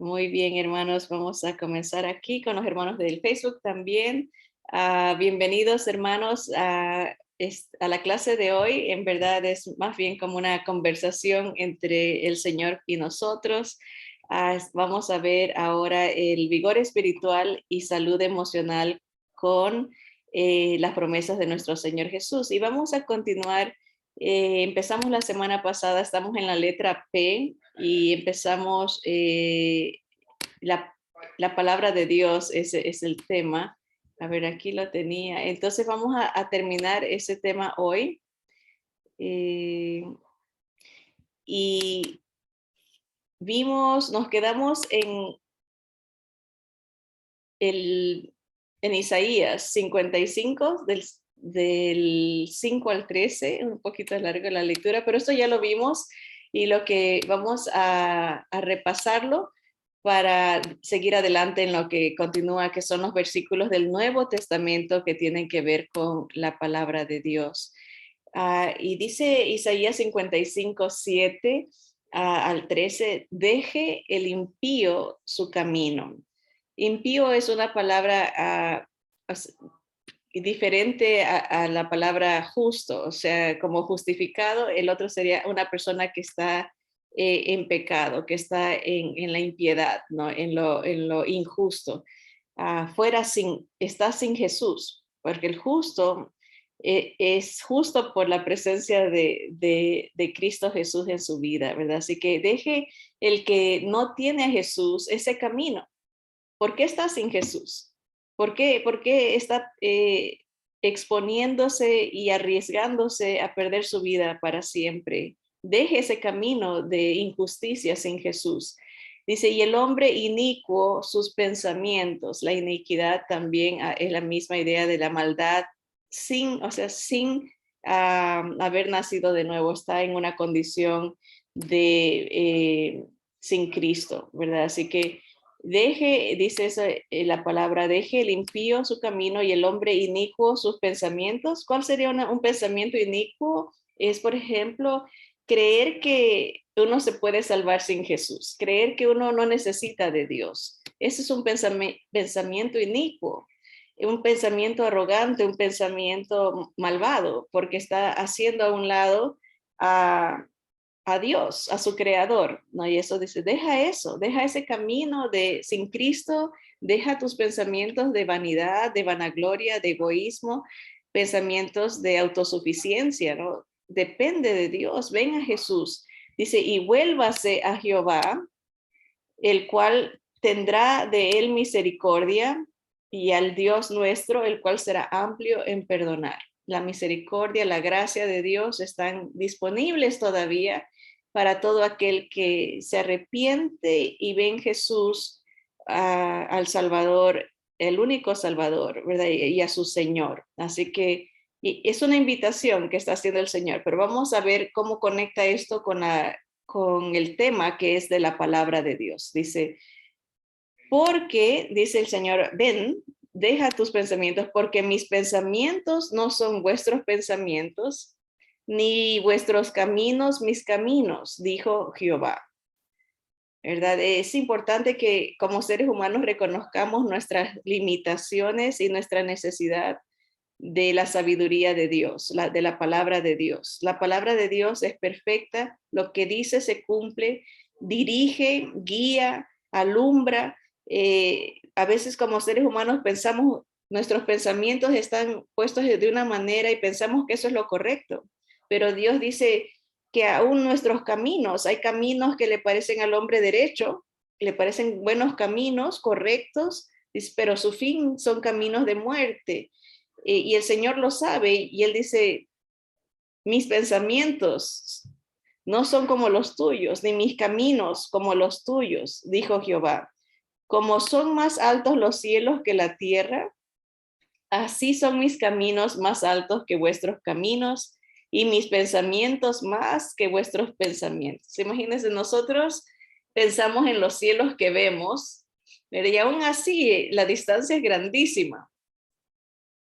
Muy bien, hermanos. Vamos a comenzar aquí con los hermanos del Facebook también. Bienvenidos, hermanos, a la clase de hoy. En verdad es más bien como una conversación entre el Señor y nosotros. Vamos a ver ahora el vigor espiritual y salud emocional con las promesas de nuestro Señor Jesús. Y vamos a continuar. Empezamos la semana pasada, estamos en la letra P y empezamos la, la palabra de Dios, ese es el tema. A ver, aquí lo tenía. Entonces vamos a terminar ese tema hoy. Eh, y nos quedamos el, en Isaías 55, del 5 al 13, un poquito larga la lectura, pero esto ya lo vimos y lo que vamos a repasarlo para seguir adelante en lo que continúa, que son los versículos del Nuevo Testamento que tienen que ver con la palabra de Dios. Y dice Isaías 55, 7 al 13, deje el impío su camino. Impío es una palabra diferente a la palabra justo, o sea, como justificado, el otro sería una persona que está en pecado, que está en la impiedad, ¿no? En lo injusto. Está sin Jesús, porque el justo es justo por la presencia de Cristo Jesús en su vida, ¿verdad? Así que deje el que no tiene a Jesús ese camino. ¿Por qué está sin Jesús? ¿Por qué está exponiéndose y arriesgándose a perder su vida para siempre? Deje ese camino de injusticia sin Jesús. Dice, y el hombre inicuo sus pensamientos. La iniquidad también es la misma idea de la maldad, sin haber nacido de nuevo, está en una condición de sin Cristo, ¿verdad? Así que dice eso, la palabra, deje el impío su camino y el hombre inicuo sus pensamientos. ¿Cuál sería un pensamiento inicuo? Es, por ejemplo, creer que uno se puede salvar sin Jesús, creer que uno no necesita de Dios. Ese es un pensamiento inicuo, un pensamiento arrogante, un pensamiento malvado, porque está haciendo a un lado a Dios, a su creador, ¿no? Y eso dice, deja ese camino de sin Cristo, deja tus pensamientos de vanidad, de vanagloria, de egoísmo, pensamientos de autosuficiencia, ¿no? Depende de Dios, ven a Jesús. Dice, y vuélvase a Jehová, el cual tendrá de él misericordia, y al Dios nuestro, el cual será amplio en perdonar. La misericordia, la gracia de Dios están disponibles todavía para todo aquel que se arrepiente y ve en Jesús al Salvador, el único Salvador, ¿verdad? Y a su Señor. Así que es una invitación que está haciendo el Señor, pero vamos a ver cómo conecta esto con el tema que es de la palabra de Dios. Dice, porque, dice el Señor, ven, deja tus pensamientos, porque mis pensamientos no son vuestros pensamientos, ni vuestros caminos mis caminos, dijo Jehová. ¿Verdad? Es importante que como seres humanos reconozcamos nuestras limitaciones y nuestra necesidad de la sabiduría de Dios, de la palabra de Dios. La palabra de Dios es perfecta, lo que dice se cumple, dirige, guía, alumbra. A veces como seres humanos pensamos, nuestros pensamientos están puestos de una manera y pensamos que eso es lo correcto, pero Dios dice que aún nuestros caminos, hay caminos que le parecen al hombre derecho, le parecen buenos caminos, correctos, pero su fin son caminos de muerte. Y el Señor lo sabe y Él dice, mis pensamientos no son como los tuyos, ni mis caminos como los tuyos, dijo Jehová. Como son más altos los cielos que la tierra, así son mis caminos más altos que vuestros caminos y mis pensamientos más que vuestros pensamientos. Imagínense, nosotros pensamos en los cielos que vemos, pero y aún así la distancia es grandísima.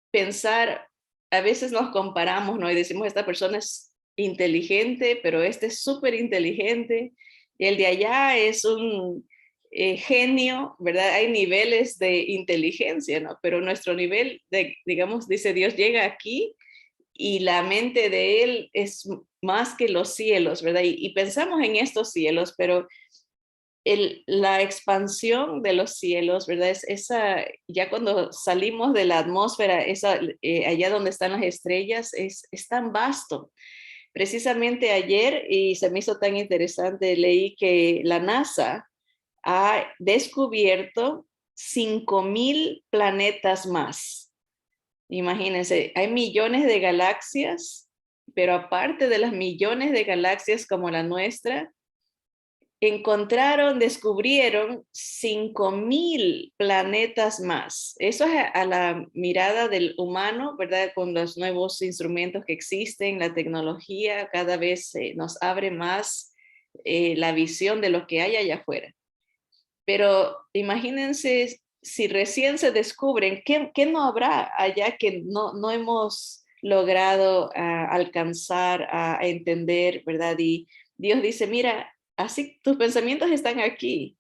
Pensar, a veces nos comparamos, ¿no? Y decimos, esta persona es inteligente, pero este es súper inteligente, y el de allá es genio, ¿verdad? Hay niveles de inteligencia, ¿no? Pero nuestro nivel, digamos, dice Dios, llega aquí y la mente de Él es más que los cielos, ¿verdad? Y pensamos en estos cielos, pero la expansión de los cielos, ¿verdad? Es esa, ya cuando salimos de la atmósfera, esa, allá donde están las estrellas, es tan vasto. Precisamente ayer, y se me hizo tan interesante, leí que la NASA ha descubierto 5.000 planetas más. Imagínense, hay millones de galaxias, pero aparte de las millones de galaxias como la nuestra, descubrieron 5.000 planetas más. Eso es a la mirada del humano, ¿verdad? Con los nuevos instrumentos que existen, la tecnología cada vez nos abre más la visión de lo que hay allá afuera. Pero imagínense si recién se descubren, ¿qué no habrá allá que no hemos logrado alcanzar a entender, ¿verdad? Y Dios dice, mira, así tus pensamientos están aquí,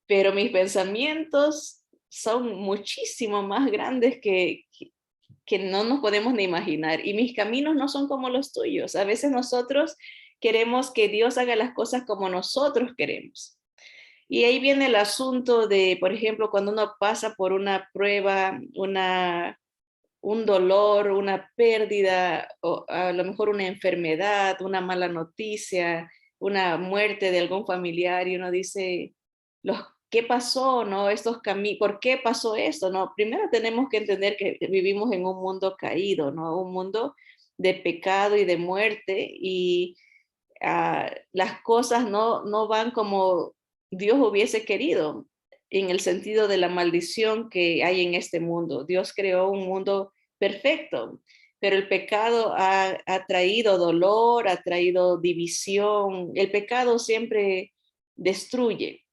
pero mis pensamientos son muchísimo más grandes que no nos podemos ni imaginar. Y mis caminos no son como los tuyos. A veces nosotros queremos que Dios haga las cosas como nosotros queremos. Y ahí viene el asunto de, por ejemplo, cuando uno pasa por una prueba, un dolor, una pérdida, o a lo mejor una enfermedad, una mala noticia, una muerte de algún familiar, y uno dice, ¿qué pasó? ¿No? ¿Por qué pasó esto? ¿No? Primero tenemos que entender que vivimos en un mundo caído, ¿no? Un mundo de pecado y de muerte, y las cosas no van como Dios hubiese querido, en el sentido de la maldición que hay en este mundo. Dios creó un mundo perfecto, pero el pecado ha traído dolor, ha traído división. El pecado siempre destruye.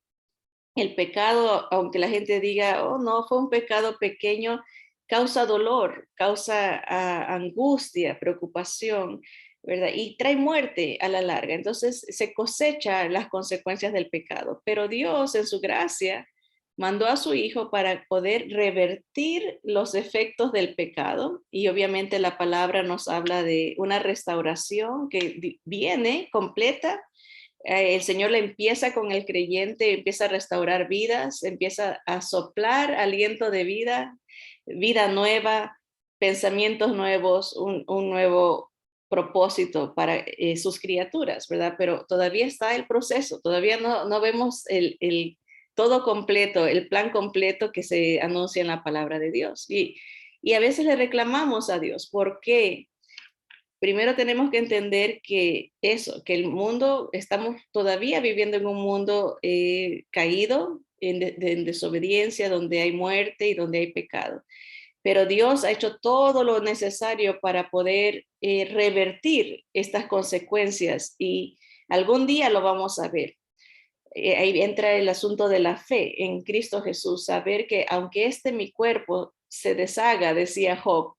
El pecado, aunque la gente diga, oh no, fue un pecado pequeño, causa dolor, causa angustia, preocupación, ¿verdad? Y trae muerte a la larga. Entonces se cosecha las consecuencias del pecado. Pero Dios, en su gracia, mandó a su Hijo para poder revertir los efectos del pecado. Y obviamente la palabra nos habla de una restauración que viene completa. El Señor le empieza con el creyente, empieza a restaurar vidas, empieza a soplar aliento de vida, vida nueva, pensamientos nuevos, un nuevo propósito para sus criaturas, ¿verdad? Pero todavía está el proceso, todavía no vemos el todo completo, el plan completo que se anuncia en la palabra de Dios. Y a veces le reclamamos a Dios, ¿por qué? Primero tenemos que entender que el mundo, estamos todavía viviendo en un mundo caído, en desobediencia, donde hay muerte y donde hay pecado. Pero Dios ha hecho todo lo necesario para poder revertir estas consecuencias y algún día lo vamos a ver. Ahí entra el asunto de la fe en Cristo Jesús, saber que aunque mi cuerpo se deshaga, decía Job,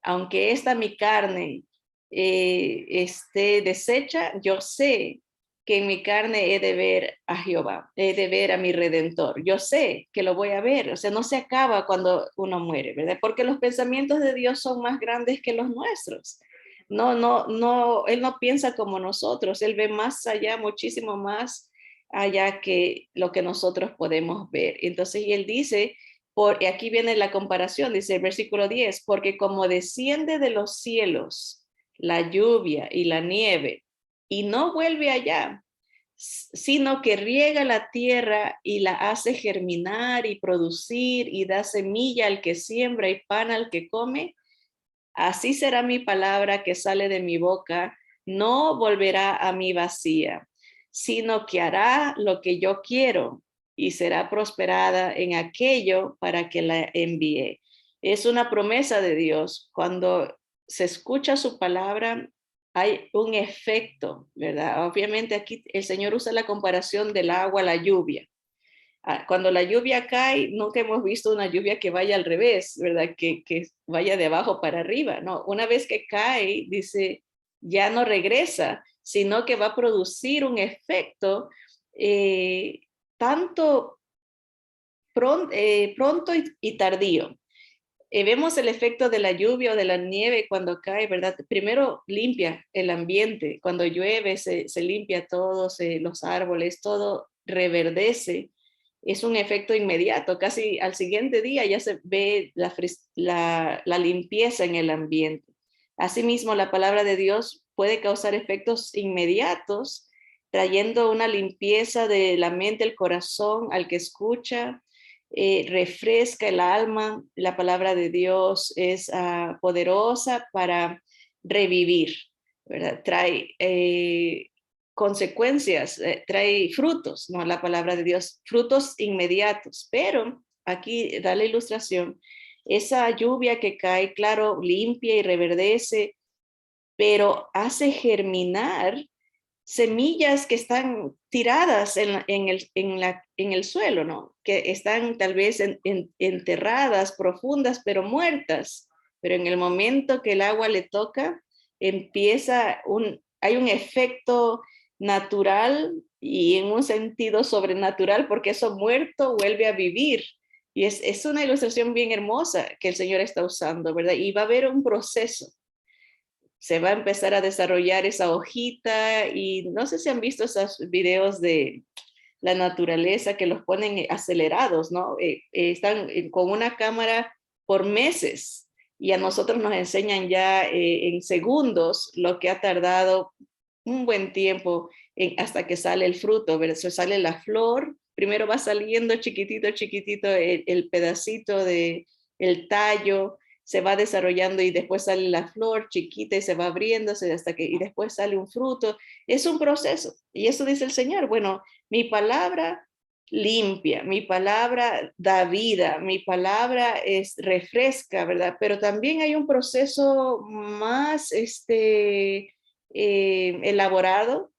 aunque mi carne esté deshecha, yo sé que en mi carne he de ver a Jehová, he de ver a mi Redentor. Yo sé que lo voy a ver, o sea, no se acaba cuando uno muere, ¿verdad? Porque los pensamientos de Dios son más grandes que los nuestros. No, Él no piensa como nosotros, Él ve más allá, muchísimo más allá que lo que nosotros podemos ver. Entonces, y Él dice, aquí viene la comparación, dice el versículo 10, porque como desciende de los cielos la lluvia y la nieve y no vuelve allá, sino que riega la tierra y la hace germinar y producir y da semilla al que siembra y pan al que come, así será mi palabra que sale de mi boca, no volverá a mí vacía, sino que hará lo que yo quiero y será prosperada en aquello para que la envíe. Es una promesa de Dios. Cuando se escucha su palabra, hay un efecto, ¿verdad? Obviamente aquí el Señor usa la comparación del agua a la lluvia. Cuando la lluvia cae, nunca hemos visto una lluvia que vaya al revés, ¿verdad? Que vaya de abajo para arriba, ¿no? Una vez que cae, dice, ya no regresa, sino que va a producir un efecto tanto pronto y tardío. Vemos el efecto de la lluvia o de la nieve cuando cae, ¿verdad? Primero limpia el ambiente, cuando llueve se limpia todo, los árboles, todo reverdece. Es un efecto inmediato, casi al siguiente día ya se ve la limpieza en el ambiente. Asimismo, la palabra de Dios puede causar efectos inmediatos, trayendo una limpieza de la mente, el corazón al que escucha, refresca el alma. La palabra de Dios es poderosa para revivir, ¿verdad? Trae consecuencias, trae frutos, ¿no? La palabra de Dios, frutos inmediatos, pero aquí da la ilustración, esa lluvia que cae, claro, limpia y reverdece, pero hace germinar semillas que están tiradas en el suelo, ¿no? Que están tal vez enterradas, profundas, pero muertas. Pero en el momento que el agua le toca, hay un efecto natural y en un sentido sobrenatural, porque eso muerto vuelve a vivir. Y es una ilustración bien hermosa que el Señor está usando, ¿verdad? Y va a haber un proceso, se va a empezar a desarrollar esa hojita y no sé si han visto esos videos de la naturaleza que los ponen acelerados, ¿no? Están con una cámara por meses y a nosotros nos enseñan ya en segundos lo que ha tardado un buen tiempo hasta que sale el fruto, ¿verdad? Se sale la flor, primero va saliendo chiquitito, chiquitito el pedacito de el tallo, se va desarrollando y después sale la flor chiquita y se va abriéndose y después sale un fruto. Es un proceso. Y eso dice el Señor. Bueno, mi palabra limpia, mi palabra da vida, mi palabra refresca, ¿verdad? Pero también hay un proceso más elaborado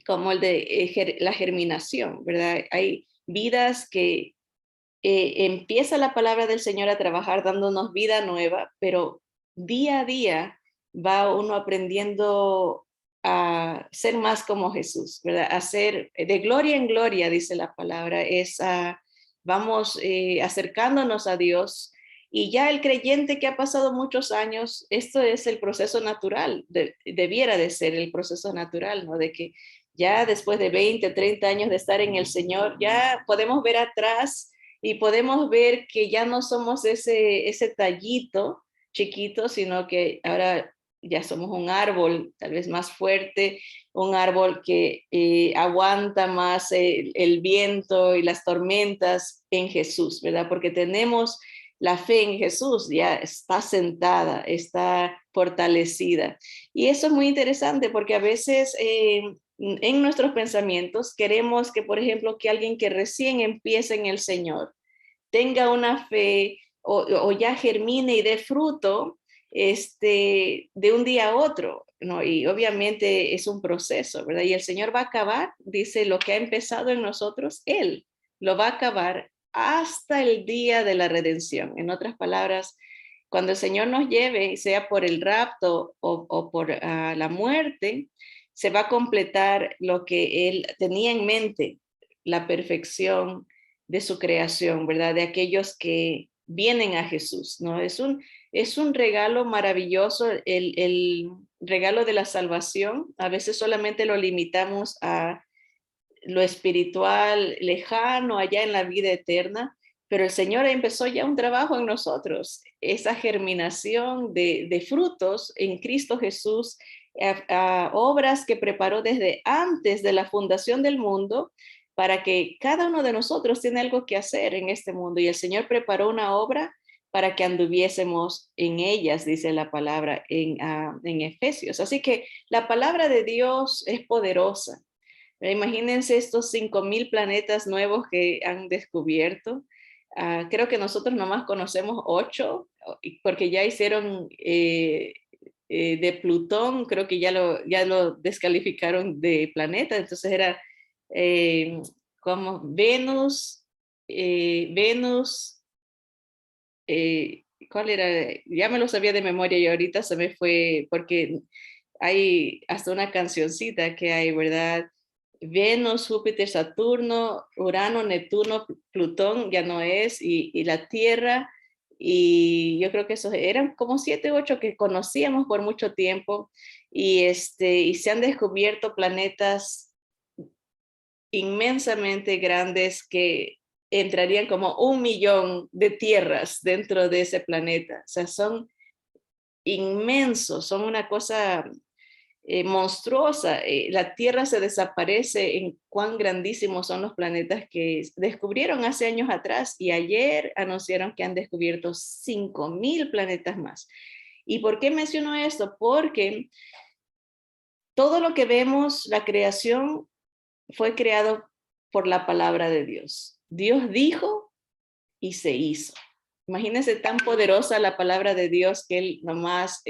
como el de la germinación, ¿verdad? Hay vidas que empieza la palabra del Señor a trabajar dándonos vida nueva, pero día a día va uno aprendiendo a ser más como Jesús, ¿verdad? A ser de gloria en gloria, dice la palabra, vamos acercándonos a Dios. Y ya el creyente que ha pasado muchos años, esto es el proceso natural, debiera de ser el proceso natural, ¿no? De que ya después de 20, 30 años de estar en el Señor, ya podemos ver atrás y podemos ver que ya no somos ese tallito chiquito, sino que ahora ya somos un árbol tal vez más fuerte, un árbol que aguanta más el viento y las tormentas en Jesús, ¿verdad? Porque tenemos la fe en Jesús, ya está sentada, está fortalecida. Y eso es muy interesante porque a veces en nuestros pensamientos queremos que, por ejemplo, que alguien que recién empieza en el Señor tenga una fe o ya germine y dé fruto de un día a otro, ¿no? Y obviamente es un proceso, ¿verdad? Y el Señor va a acabar, dice, lo que ha empezado en nosotros, Él lo va a acabar hasta el día de la redención. En otras palabras, cuando el Señor nos lleve, sea por el rapto o por la muerte, se va a completar lo que Él tenía en mente, la perfección de su creación, ¿verdad? De aquellos que vienen a Jesús, ¿no? Es un regalo maravilloso, el regalo de la salvación. A veces solamente lo limitamos a lo espiritual lejano, allá en la vida eterna, pero el Señor empezó ya un trabajo en nosotros, esa germinación de frutos en Cristo Jesús, a obras que preparó desde antes de la fundación del mundo, para que cada uno de nosotros tiene algo que hacer en este mundo. Y el Señor preparó una obra para que anduviésemos en ellas, dice la palabra en Efesios. Así que la palabra de Dios es poderosa. Imagínense estos 5.000 planetas nuevos que han descubierto. Creo que nosotros nomás conocemos 8, porque ya hicieron de Plutón, creo que ya lo descalificaron de planeta, entonces era eh, como Venus, ¿cuál era? Ya me lo sabía de memoria y ahorita se me fue, porque hay hasta una cancioncita que hay, ¿verdad? Venus, Júpiter, Saturno, Urano, Neptuno, Plutón ya no es, y la Tierra, y yo creo que esos eran como 7 u 8 que conocíamos por mucho tiempo, y se han descubierto planetas inmensamente grandes que entrarían como 1 millón de tierras dentro de ese planeta. O sea, son inmensos, son una cosa monstruosa. La Tierra se desaparece en cuán grandísimos son los planetas que descubrieron hace años atrás, y ayer anunciaron que han descubierto 5.000 planetas más. ¿Y por qué menciono esto? Porque todo lo que vemos, la creación, fue creado por la palabra de Dios. Dios dijo y se hizo. Imagínense tan poderosa la palabra de Dios que él nomás,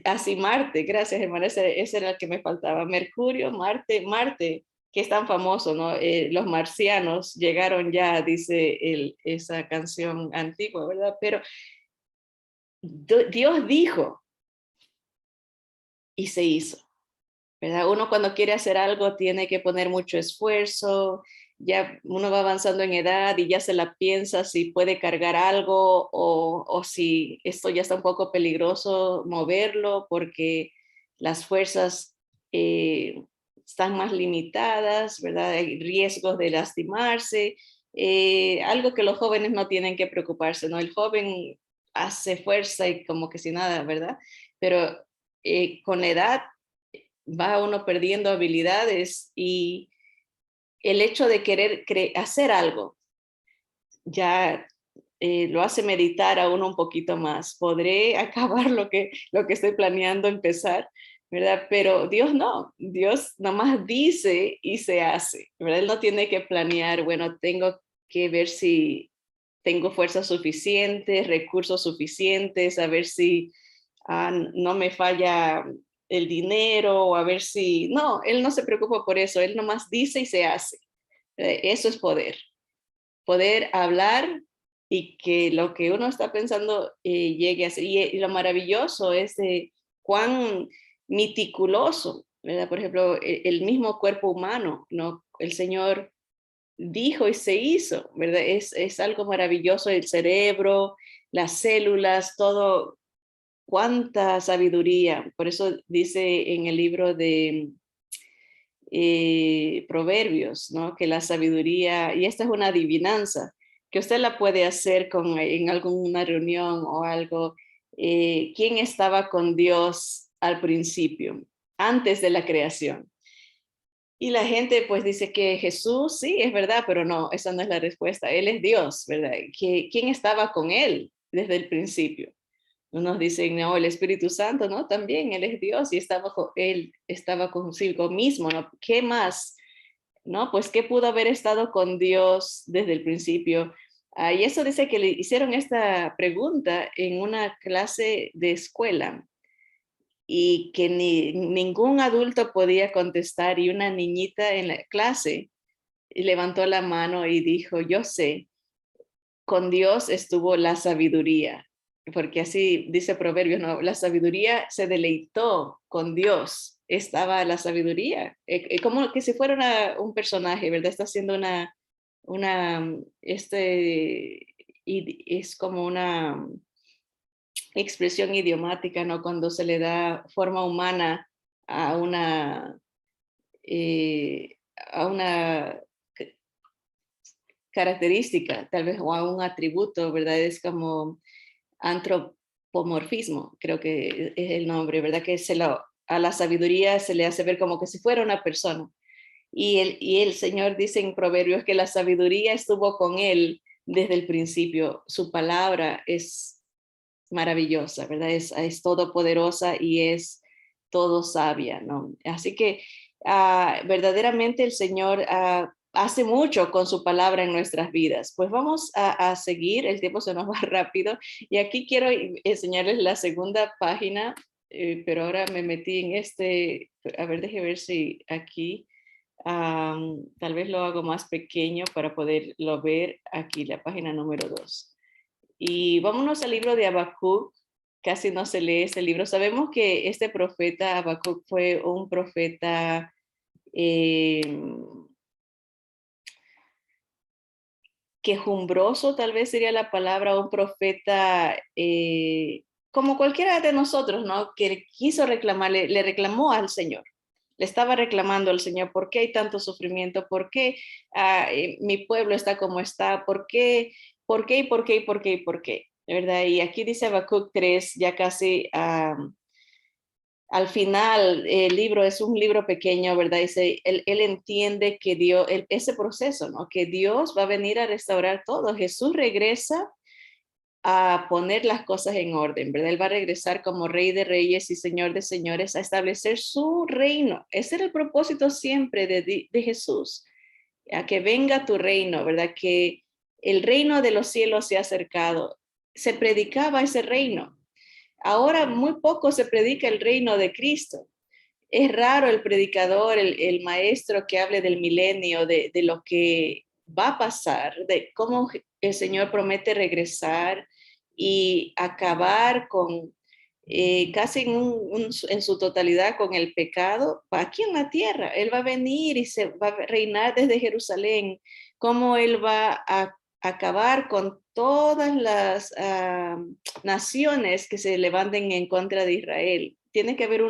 así Marte, gracias hermana, ese era el que me faltaba, Mercurio, Marte, que es tan famoso, ¿no? Los marcianos llegaron ya, dice esa canción antigua, ¿verdad? Pero Dios dijo y se hizo. ¿Verdad? Uno cuando quiere hacer algo tiene que poner mucho esfuerzo, ya uno va avanzando en edad y ya se la piensa si puede cargar algo, o si esto ya está un poco peligroso moverlo porque las fuerzas están más limitadas, ¿verdad? Hay riesgos de lastimarse, algo que los jóvenes no tienen que preocuparse, ¿no? El joven hace fuerza y como que si nada, ¿verdad? Pero con la edad va uno perdiendo habilidades, y el hecho de querer hacer algo ya lo hace meditar a uno un poquito más. Podré acabar lo que estoy planeando empezar, ¿verdad? Pero Dios no, Dios nomás dice y se hace, ¿verdad? Él no tiene que planear, bueno, tengo que ver si tengo fuerza suficiente, recursos suficientes, a ver si no me falla el dinero, o a ver si... No, él no se preocupa por eso, él nomás dice y se hace. Eso es poder. Poder hablar y que lo que uno está pensando llegue a ser. Y lo maravilloso es de cuán meticuloso, ¿verdad? Por ejemplo, el mismo cuerpo humano, ¿no? El Señor dijo y se hizo, ¿verdad? Es algo maravilloso, el cerebro, las células, todo, cuánta sabiduría. Por eso dice en el libro de Proverbios, ¿no? Que la sabiduría, y esta es una adivinanza, que usted la puede hacer en alguna reunión o algo. ¿Quién estaba con Dios al principio, antes de la creación? Y la gente pues dice que Jesús, sí, es verdad, pero no, esa no es la respuesta. Él es Dios, ¿verdad? ¿Quién estaba con él desde el principio? Unos dicen, no, el Espíritu Santo, ¿no? También Él es Dios y Él estaba consigo mismo, ¿no? ¿Qué más? ¿No? Pues, ¿qué pudo haber estado con Dios desde el principio? Y eso dice que le hicieron esta pregunta en una clase de escuela, y que ningún adulto podía contestar, y una niñita en la clase levantó la mano y dijo, yo sé, con Dios estuvo la sabiduría, porque así dice Proverbios, ¿no? La sabiduría se deleitó con Dios, estaba la sabiduría, como que si fuera un personaje, ¿verdad? Está haciendo y es como una expresión idiomática, ¿no? Cuando se le da forma humana a una característica, tal vez, o a un atributo, ¿verdad? Es como antropomorfismo, creo que es el nombre, ¿verdad? Que a la sabiduría se le hace ver como que si fuera una persona. Y el Señor dice en Proverbios que la sabiduría estuvo con él desde el principio. Su palabra es maravillosa, ¿verdad? Es todopoderosa y es todo sabia, ¿no? Así que verdaderamente el Señor hace mucho con su palabra en nuestras vidas. Pues vamos a seguir, el tiempo se nos va rápido, y aquí quiero enseñarles la segunda página, pero ahora me metí en a ver, déjeme ver si aquí, tal vez lo hago más pequeño para poderlo ver aquí, la página número 2. Y vámonos al libro de Habacuc. Casi no se lee este libro. Sabemos que este profeta Habacuc fue un profeta eh, quejumbroso, tal vez sería la palabra, un profeta como cualquiera de nosotros, ¿no? Que quiso reclamarle, le reclamó al Señor. Le estaba reclamando al Señor, ¿por qué hay tanto sufrimiento? ¿Por qué mi pueblo está como está? ¿Por qué? ¿Por qué? ¿Por qué? ¿Por qué? ¿Por qué? ¿Verdad? Y aquí dice Habacuc 3, ya casi al final el libro es un libro pequeño, ¿verdad? Dice, él entiende que Dios, ese proceso, ¿no? Que Dios va a venir a restaurar todo. Jesús regresa a poner las cosas en orden, ¿verdad? Él va a regresar como Rey de Reyes y Señor de Señores a establecer su reino. Ese era el propósito siempre de Jesús, a que venga tu reino, ¿verdad? Que el reino de los cielos se ha acercado. Se predicaba ese reino. Ahora muy poco se predica el reino de Cristo. Es raro el predicador, el maestro que hable del milenio, de lo que va a pasar, de cómo el Señor promete regresar y acabar con casi en su totalidad con el pecado aquí en la tierra. Él va a venir y se va a reinar desde Jerusalén, cómo Él va a acabar con todas las naciones que se levanten en contra de Israel. Tiene que haber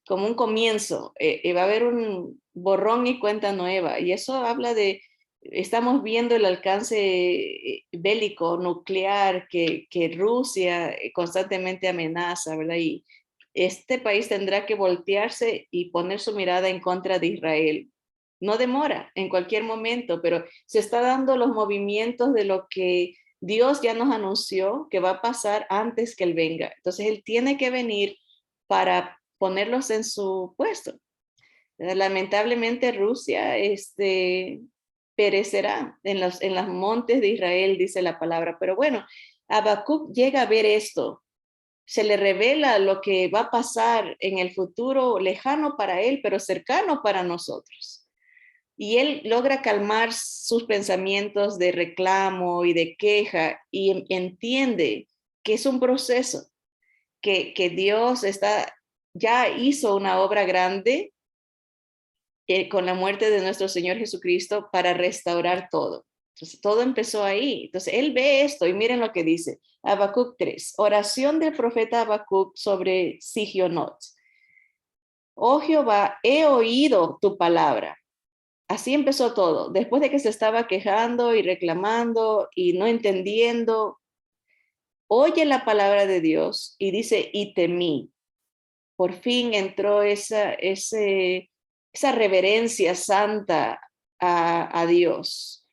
como un comienzo, va a haber un borrón y cuenta nueva, y eso habla de, estamos viendo el alcance bélico, nuclear, que Rusia constantemente amenaza, ¿verdad? Y este país tendrá que voltearse y poner su mirada en contra de Israel. No demora, en cualquier momento, pero se está dando los movimientos de lo que Dios ya nos anunció que va a pasar antes que Él venga. Entonces Él tiene que venir para ponerlos en su puesto. Lamentablemente Rusia perecerá en los montes de Israel, dice la palabra. Pero bueno, Habacuc llega a ver esto. Se le revela lo que va a pasar en el futuro lejano para él, pero cercano para nosotros. Y él logra calmar sus pensamientos de reclamo y de queja y entiende que es un proceso, que Dios ya hizo una obra grande con la muerte de nuestro Señor Jesucristo para restaurar todo. Entonces, todo empezó ahí. Entonces, él ve esto y miren lo que dice. Habacuc 3, oración del profeta Habacuc sobre Sigionot. Oh Jehová, he oído tu palabra. Así empezó todo. Después de que se estaba quejando y reclamando y no entendiendo, oye la palabra de Dios y dice, y temí. Por fin entró esa reverencia santa a Dios,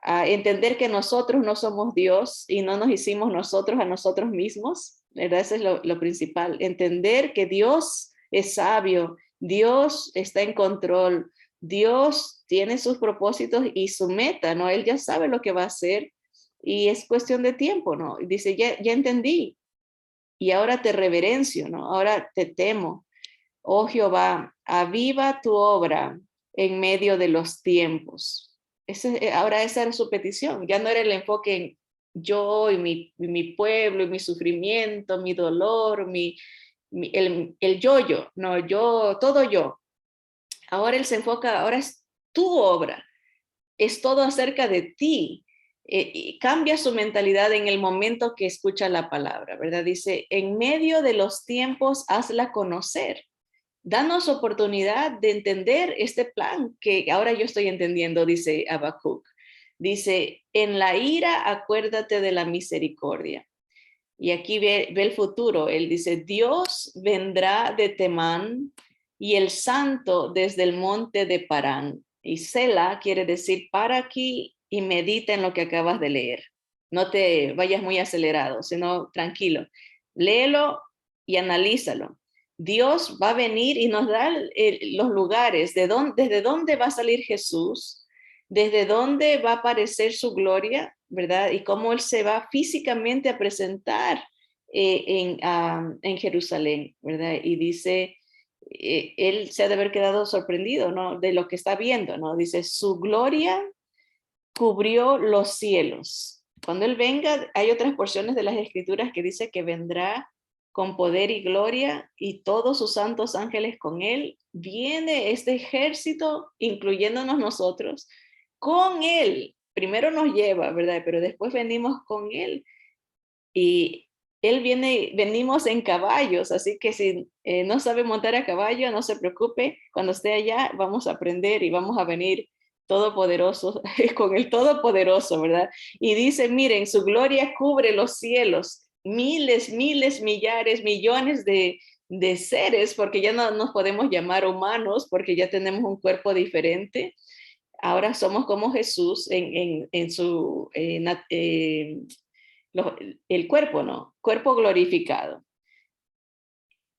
a entender que nosotros no somos Dios y no nos hicimos nosotros a nosotros mismos, ¿verdad? Eso es lo principal, entender que Dios es sabio, Dios está en control, Dios tiene sus propósitos y su meta, ¿no? Él ya sabe lo que va a hacer y es cuestión de tiempo, ¿no? Y dice, ya entendí y ahora te reverencio, ¿no? Ahora te temo. Oh Jehová, aviva tu obra en medio de los tiempos. Ahora esa era su petición, ya no era el enfoque en yo y mi pueblo y mi sufrimiento, mi dolor, el yo-yo, no, yo, todo yo. Ahora él se enfoca, ahora es tu obra, es todo acerca de ti. Y cambia su mentalidad en el momento que escucha la palabra, ¿verdad? Dice, en medio de los tiempos, hazla conocer. Danos oportunidad de entender este plan que ahora yo estoy entendiendo, dice Habacuc. Dice, en la ira acuérdate de la misericordia. Y aquí ve el futuro. Él dice, Dios vendrá de Temán y el santo desde el monte de Parán. Y Sela quiere decir, para aquí y medita en lo que acabas de leer. No te vayas muy acelerado, sino tranquilo. Léelo y analízalo. Dios va a venir y nos da los lugares desde dónde va a salir Jesús, desde dónde va a aparecer su gloria, ¿verdad? Y cómo Él se va físicamente a presentar en Jerusalén, ¿verdad? Y dice, Él se ha de haber quedado sorprendido, ¿no? De lo que está viendo, ¿no? Dice, su gloria cubrió los cielos. Cuando Él venga, hay otras porciones de las Escrituras que dice que vendrá con poder y gloria, y todos sus santos ángeles con él. Viene este ejército, incluyéndonos nosotros, con él. Primero nos lleva, ¿verdad? Pero después venimos con él. Y él venimos en caballos, así que si no sabe montar a caballo, no se preocupe. Cuando esté allá, vamos a aprender y vamos a venir todopoderoso, con el todopoderoso, ¿verdad? Y dice, miren, su gloria cubre los cielos, miles, miles, millares, millones de seres, porque ya no nos podemos llamar humanos, porque ya tenemos un cuerpo diferente. Ahora somos como Jesús en su el cuerpo, ¿no? Cuerpo glorificado.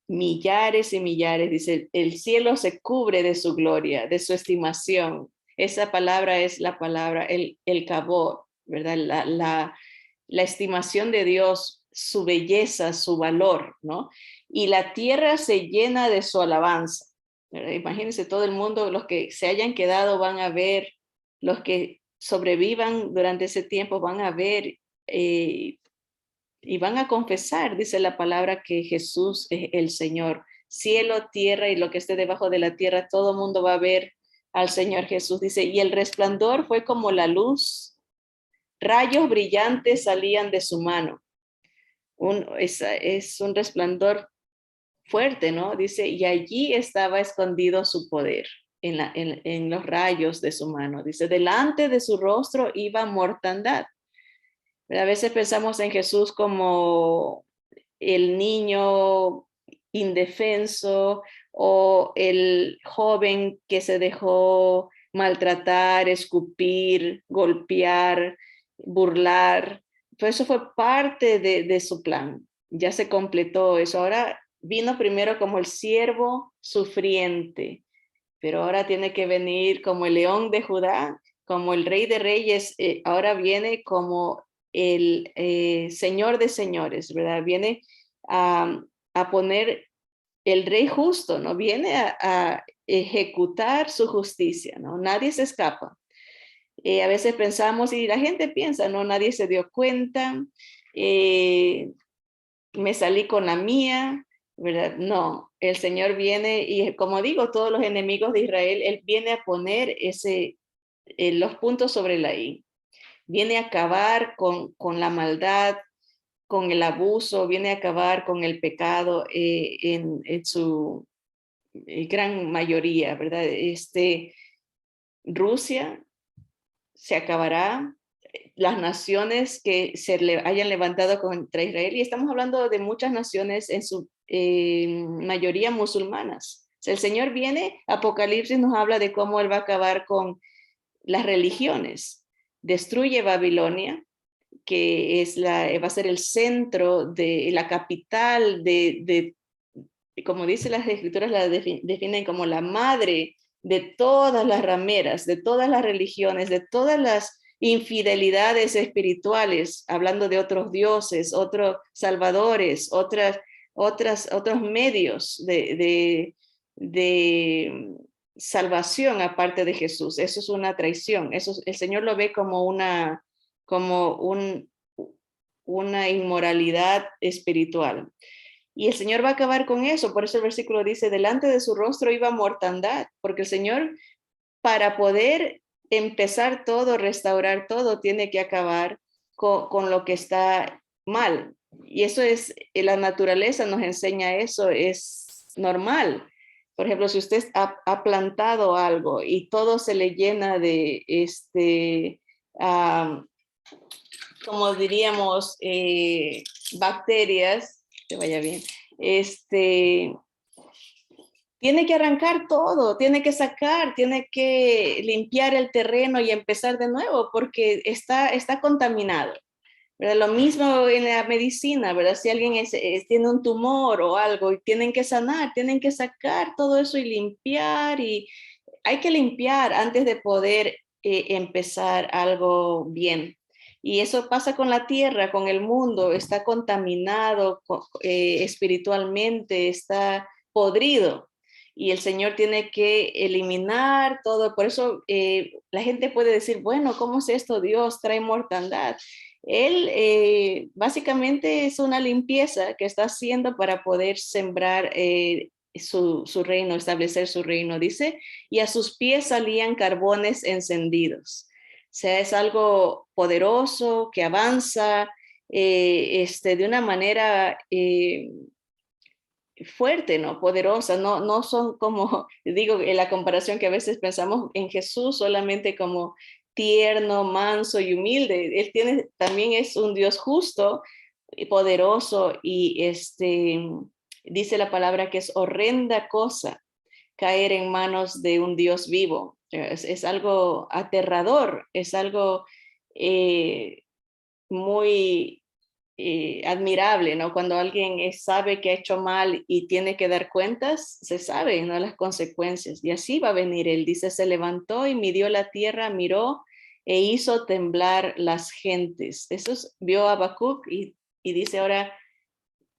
Millares y millares, dice, el cielo se cubre de su gloria, de su estimación. Esa palabra es la palabra, el kabod, ¿verdad? La estimación de Dios, su belleza, su valor, ¿no? Y la tierra se llena de su alabanza. ¿Verdad? Imagínense todo el mundo, los que se hayan quedado van a ver, los que sobrevivan durante ese tiempo van a ver y van a confesar, dice la palabra, que Jesús es el Señor. Cielo, tierra y lo que esté debajo de la tierra, todo el mundo va a ver al Señor Jesús. Dice, y el resplandor fue como la luz, rayos brillantes salían de su mano. Es un resplandor fuerte, ¿no? Dice, y allí estaba escondido su poder. En los rayos de su mano. Dice, delante de su rostro iba mortandad. A veces pensamos en Jesús como el niño indefenso o el joven que se dejó maltratar, escupir, golpear, burlar. Pues eso fue parte de su plan. Ya se completó eso. Ahora vino primero como el siervo sufriente, pero ahora tiene que venir como el león de Judá, como el rey de reyes. Ahora viene como el señor de señores, ¿verdad? Viene a poner el rey justo, ¿no? Viene a ejecutar su justicia, ¿no? Nadie se escapa. A veces pensamos y la gente piensa, ¿no? Nadie se dio cuenta, me salí con la mía, ¿verdad? No, el Señor viene y como digo, todos los enemigos de Israel, Él viene a poner los puntos sobre la I. Viene a acabar con la maldad, con el abuso, viene a acabar con el pecado en su gran mayoría, ¿verdad? Rusia se acabará, las naciones que hayan levantado contra Israel, y estamos hablando de muchas naciones en su mayoría musulmanas. O sea, el Señor viene, Apocalipsis nos habla de cómo Él va a acabar con las religiones, destruye Babilonia, que va a ser el centro de la capital como dice las escrituras, la definen como la madre de todas las rameras, de todas las religiones, de todas las infidelidades espirituales, hablando de otros dioses, otros salvadores, otros medios de salvación aparte de Jesús. Eso es una traición. El Señor lo ve como una inmoralidad espiritual. Y el Señor va a acabar con eso. Por eso el versículo dice, delante de su rostro iba mortandad, porque el Señor, para poder empezar todo, restaurar todo, tiene que acabar con lo que está mal. Y eso es, la naturaleza nos enseña eso, es normal. Por ejemplo, si usted ha plantado algo y todo se le llena de como diríamos, bacterias, que vaya bien, tiene que arrancar todo, tiene que sacar, tiene que limpiar el terreno y empezar de nuevo porque está contaminado. ¿Verdad? Lo mismo en la medicina, ¿verdad? Si alguien tiene un tumor o algo y tienen que sanar, tienen que sacar todo eso y limpiar, y hay que limpiar antes de poder empezar algo bien. Y eso pasa con la tierra, con el mundo, está contaminado espiritualmente, está podrido. Y el Señor tiene que eliminar todo. Por eso la gente puede decir, bueno, ¿cómo es esto? Dios trae mortandad. Él básicamente es una limpieza que está haciendo para poder sembrar su reino, establecer su reino, dice, y a sus pies salían carbones encendidos. O sea, es algo poderoso que avanza de una manera fuerte, ¿no? Poderosa, no son como, digo, en la comparación que a veces pensamos en Jesús solamente como tierno, manso y humilde. Él tiene, también es un Dios justo y poderoso y dice la palabra que es horrenda cosa caer en manos de un Dios vivo. Es algo aterrador, es algo muy admirable, ¿no? Cuando alguien sabe que ha hecho mal y tiene que dar cuentas, se sabe, ¿no? Las consecuencias. Y así va a venir él. Dice, se levantó y midió la tierra, miró e hizo temblar las gentes. Eso vio a Habacuc y dice, ahora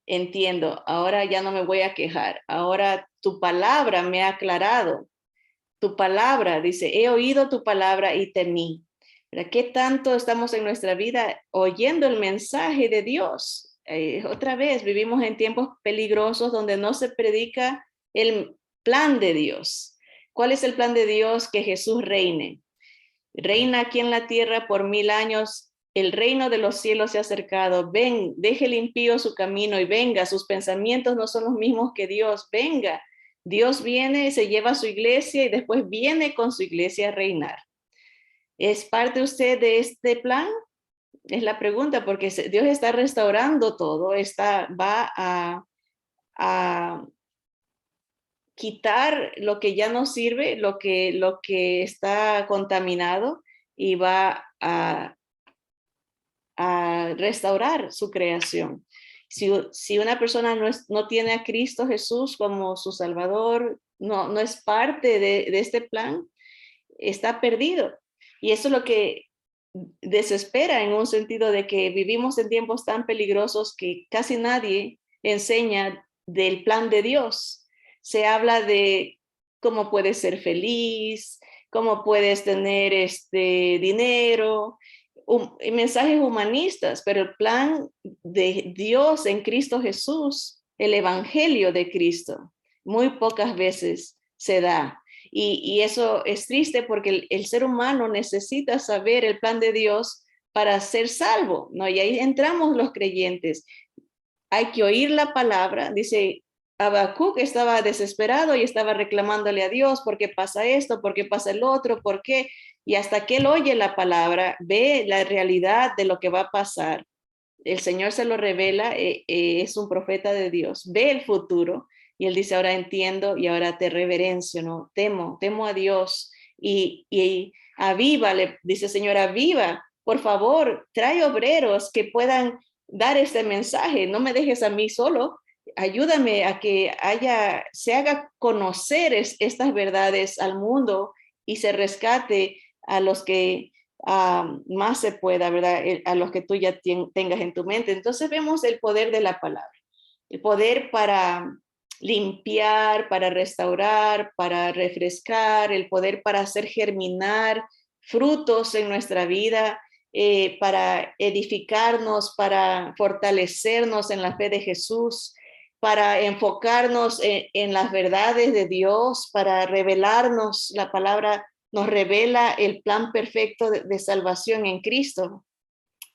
entiendo, ahora ya no me voy a quejar. Ahora tu palabra me ha aclarado. Tu palabra, dice, he oído tu palabra y temí. ¿Qué tanto estamos en nuestra vida oyendo el mensaje de Dios? Otra vez, vivimos en tiempos peligrosos donde no se predica el plan de Dios. ¿Cuál es el plan de Dios? Que Jesús reine. Reina aquí en la tierra por 1000 años. El reino de los cielos se ha acercado. Ven, deje el impío su camino y venga. Sus pensamientos no son los mismos que Dios. Venga. Dios viene, se lleva a su iglesia y después viene con su iglesia a reinar. ¿Es parte usted de este plan? Es la pregunta, porque Dios está restaurando todo, va a quitar lo que ya no sirve, lo que está contaminado y va a restaurar su creación. Si una persona no tiene a Cristo Jesús como su Salvador, no es parte de este plan, está perdido. Y eso es lo que desespera en un sentido de que vivimos en tiempos tan peligrosos que casi nadie enseña del plan de Dios. Se habla de cómo puedes ser feliz, cómo puedes tener dinero, mensajes humanistas, pero el plan de Dios en Cristo Jesús, el evangelio de Cristo, muy pocas veces se da. Y eso es triste porque el ser humano necesita saber el plan de Dios para ser salvo, ¿no? Y ahí entramos los creyentes. Hay que oír la palabra, dice Habacuc estaba desesperado y estaba reclamándole a Dios, ¿por qué pasa esto? ¿Por qué pasa el otro? ¿Por qué? Y hasta que él oye la palabra, ve la realidad de lo que va a pasar, el Señor se lo revela, es un profeta de Dios, ve el futuro y él dice, ahora entiendo y ahora te reverencio, ¿no? Temo a Dios y aviva, le dice Señor, aviva, por favor, trae obreros que puedan dar este mensaje, no me dejes a mí solo, ayúdame a que se haga conocer estas verdades al mundo y se rescate a los que más se pueda, ¿verdad? A los que tú ya tengas en tu mente. Entonces vemos el poder de la palabra, el poder para limpiar, para restaurar, para refrescar, el poder para hacer germinar frutos en nuestra vida, para edificarnos, para fortalecernos en la fe de Jesús, para enfocarnos en las verdades de Dios, para revelarnos la palabra nos revela el plan perfecto de salvación en Cristo,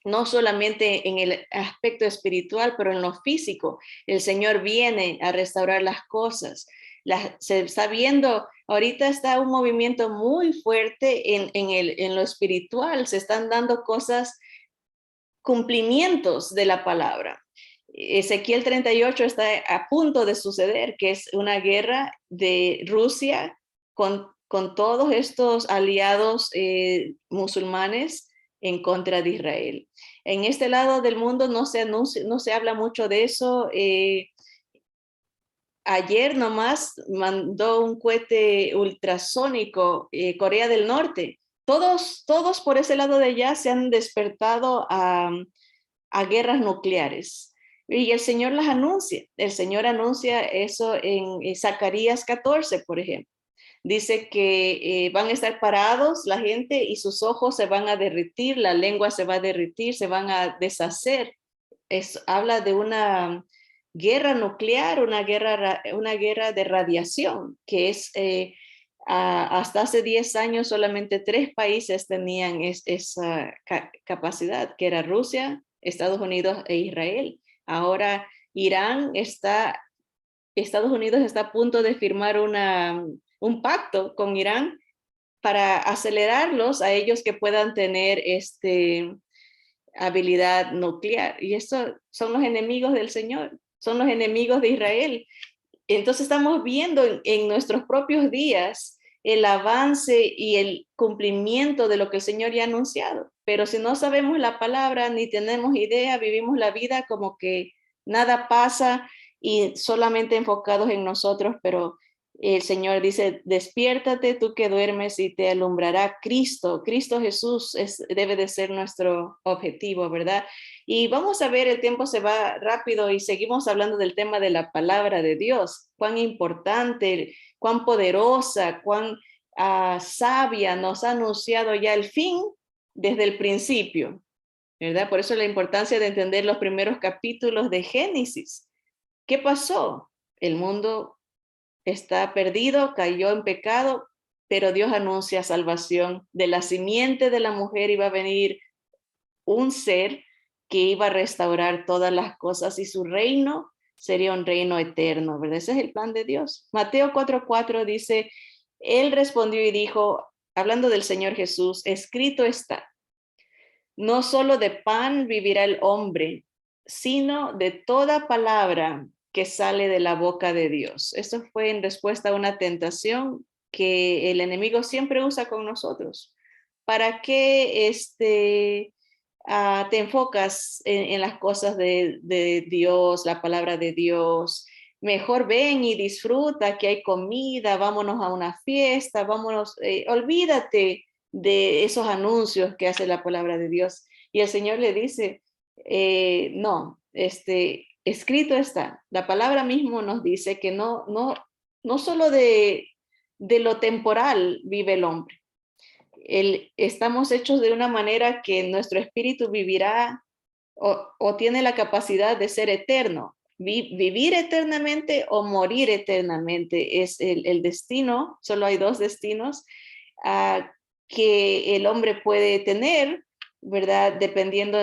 no solamente en el aspecto espiritual, pero en lo físico. El Señor viene a restaurar las cosas. Se está viendo, ahorita está un movimiento muy fuerte en lo espiritual, se están dando cosas, cumplimientos de la palabra. Ezequiel 38 está a punto de suceder, que es una guerra de Rusia con todos estos aliados musulmanes en contra de Israel. En este lado del mundo no se habla mucho de eso. Ayer nomás mandó un cohete ultrasónico Corea del Norte. Todos por ese lado de allá se han despertado a guerras nucleares. Y el Señor las anuncia. El Señor anuncia eso en Zacarías 14, por ejemplo. Dice que van a estar parados la gente y sus ojos se van a derretir, la lengua se va a derretir, se van a deshacer. Habla de una guerra nuclear, una guerra de radiación, que es hasta hace 10 años solamente 3 países tenían esa capacidad, que era Rusia, Estados Unidos e Israel. Ahora Estados Unidos está a punto de firmar un pacto con Irán para acelerarlos a ellos que puedan tener habilidad nuclear. Y estos son los enemigos del Señor, son los enemigos de Israel. Entonces estamos viendo en nuestros propios días el avance y el cumplimiento de lo que el Señor ya ha anunciado. Pero si no sabemos la palabra ni tenemos idea, vivimos la vida como que nada pasa y solamente enfocados en nosotros, pero el Señor dice, despiértate tú que duermes y te alumbrará Cristo. Cristo Jesús debe de ser nuestro objetivo, ¿verdad? Y vamos a ver, el tiempo se va rápido y seguimos hablando del tema de la palabra de Dios. Cuán importante, cuán poderosa, cuán sabia nos ha anunciado ya el fin desde el principio, ¿verdad? Por eso la importancia de entender los primeros capítulos de Génesis. ¿Qué pasó? El mundo está perdido, cayó en pecado, pero Dios anuncia salvación. De la simiente de la mujer iba a venir un ser que iba a restaurar todas las cosas y su reino sería un reino eterno, ¿verdad? Ese es el plan de Dios. Mateo 4:4 dice, él respondió y dijo, hablando del Señor Jesús, escrito está, no solo de pan vivirá el hombre, sino de toda palabra que sale de la boca de Dios. Esto fue en respuesta a una tentación que el enemigo siempre usa con nosotros. ¿Para qué te enfocas en las cosas de Dios, la palabra de Dios? Mejor ven y disfruta que hay comida, vámonos a una fiesta, vámonos, olvídate de esos anuncios que hace la palabra de Dios. Y el Señor le dice, no, escrito está. La palabra mismo nos dice que no solo de lo temporal vive el hombre. Estamos hechos de una manera que nuestro espíritu vivirá o tiene la capacidad de ser eterno. Vivir eternamente o morir eternamente es el destino, solo hay 2 destinos que el hombre puede tener, ¿verdad? Dependiendo